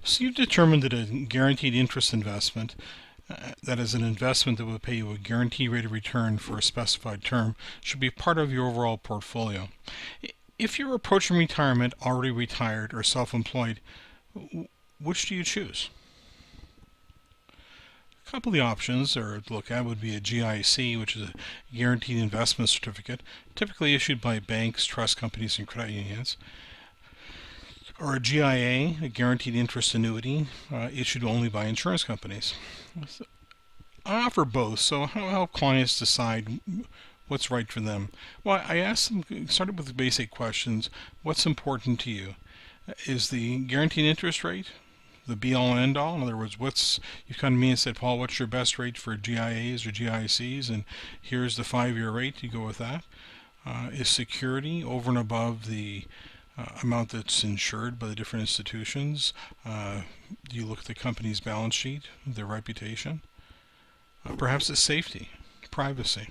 So you've determined that a guaranteed interest investment, that is an investment that will pay you a guaranteed rate of return for a specified term, should be part of your overall portfolio. If you're approaching retirement, already retired, or self-employed, which do you choose? A couple of the options to look at would be a GIC, which is a guaranteed investment certificate, typically issued by banks, trust companies, and credit unions, or a GIA, a guaranteed interest annuity, issued only by insurance companies. I offer both, so how help clients decide what's right for them? Well, I asked them, started with the basic questions. What's important to you? Is the guaranteed interest rate the be all and end all? In other words, you've come to me and said, Paul, what's your best rate for GIAs or GICs? And here's the 5-year rate. You go with that. Is security over and above the amount that's insured by the different institutions? Do you look at the company's balance sheet, their reputation? Perhaps it's safety, privacy.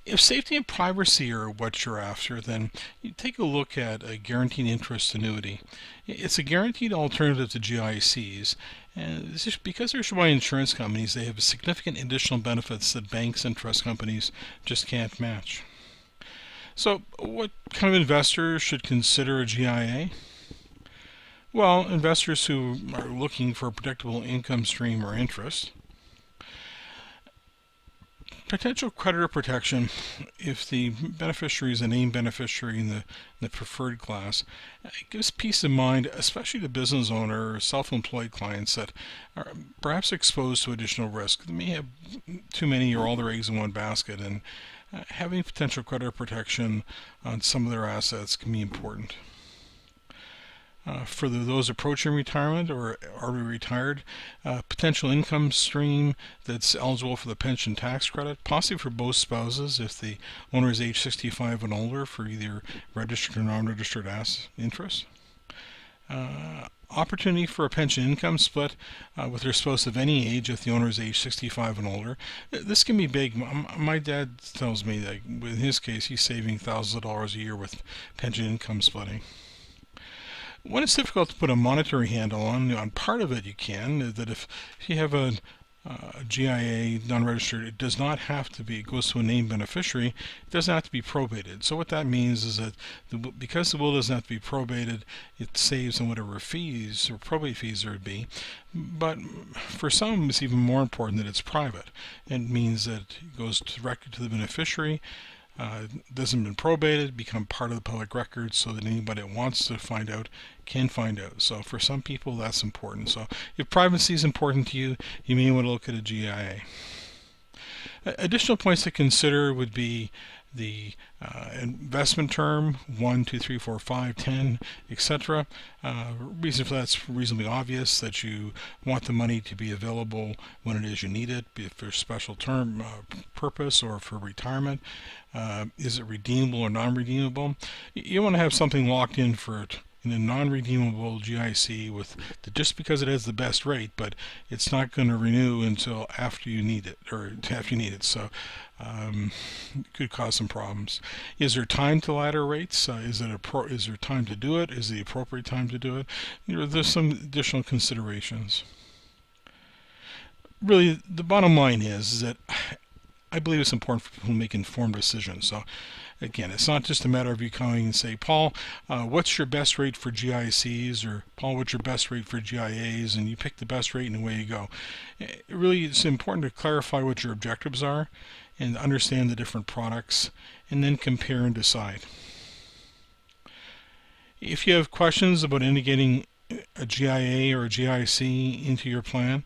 If safety and privacy are what you're after, then you take a look at a guaranteed interest annuity. It's a guaranteed alternative to GICs, and this is because they're issued by insurance companies, they have significant additional benefits that banks and trust companies just can't match. So, what kind of investors should consider a GIA? Well, investors who are looking for a predictable income stream or interest. Potential creditor protection, if the beneficiary is a named beneficiary in the preferred class, it gives peace of mind, especially to business owner or self-employed clients that are perhaps exposed to additional risk. They may have too many or all their eggs in one basket, and having potential creditor protection on some of their assets can be important. For those approaching retirement or already retired, potential income stream that's eligible for the pension tax credit, possibly for both spouses if the owner is age 65 and older, for either registered or non-registered interest. Opportunity for a pension income split with their spouse of any age if the owner is age 65 and older. This can be big. My dad tells me that in his case he's saving thousands of dollars a year with pension income splitting. When it's difficult to put a monetary handle on part of it you can, that if you have a GIA non-registered, it does not have to be, it goes to a named beneficiary, it doesn't have to be probated. So what that means is that because the will doesn't have to be probated, it saves on whatever fees or probate fees there would be. But for some, it's even more important that it's private. It means that it goes directly to the beneficiary. Doesn't been probated, become part of the public record so that anybody that wants to find out can find out. So for some people that's important. So if privacy is important to you, you may want to look at a GIA. Additional points to consider would be the investment term, 1, 2, 3, 4, 5, 10, etc. Reason for that's reasonably obvious, that you want the money to be available when it is you need it, be it for a special term purpose or for retirement. Is it redeemable or non-redeemable? You want to have something locked in for it. In a non-redeemable GIC just because it has the best rate, but it's not going to renew until after you need it, So it could cause some problems. Is there time to ladder rates? Is there time to do it? Is the appropriate time to do it? There's some additional considerations. Really, the bottom line is that I believe it's important for people to make informed decisions. So again, it's not just a matter of you coming and say, Paul, what's your best rate for GICs? Or Paul, what's your best rate for GIAs? And you pick the best rate and away you go. It's important to clarify what your objectives are and understand the different products and then compare and decide. If you have questions about integrating a GIA or a GIC into your plan,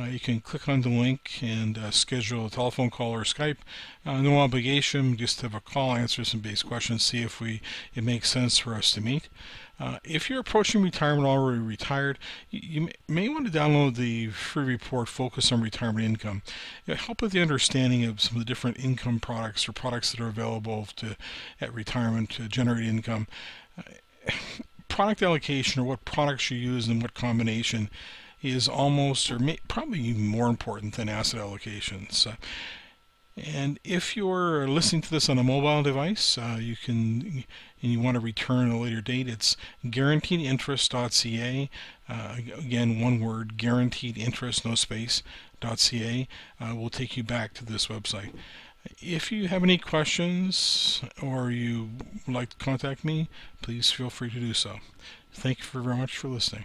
you can click on the link and schedule a telephone call or Skype. No obligation, just have a call, answer some basic questions, see if it makes sense for us to meet. If you're approaching retirement, already retired, you may want to download the free report, Focus on Retirement Income. It'll help with the understanding of some of the different income products or products that are available at retirement to generate income. Product allocation, or what products you use and what combination, is almost or probably even more important than asset allocations. And if you're listening to this on a mobile device, you can and you want to return at a later date, it's guaranteedinterest.ca. Again, one word, guaranteedinterest, no space, .ca, will take you back to this website. If you have any questions or you would like to contact me, please feel free to do so. Thank you very much for listening.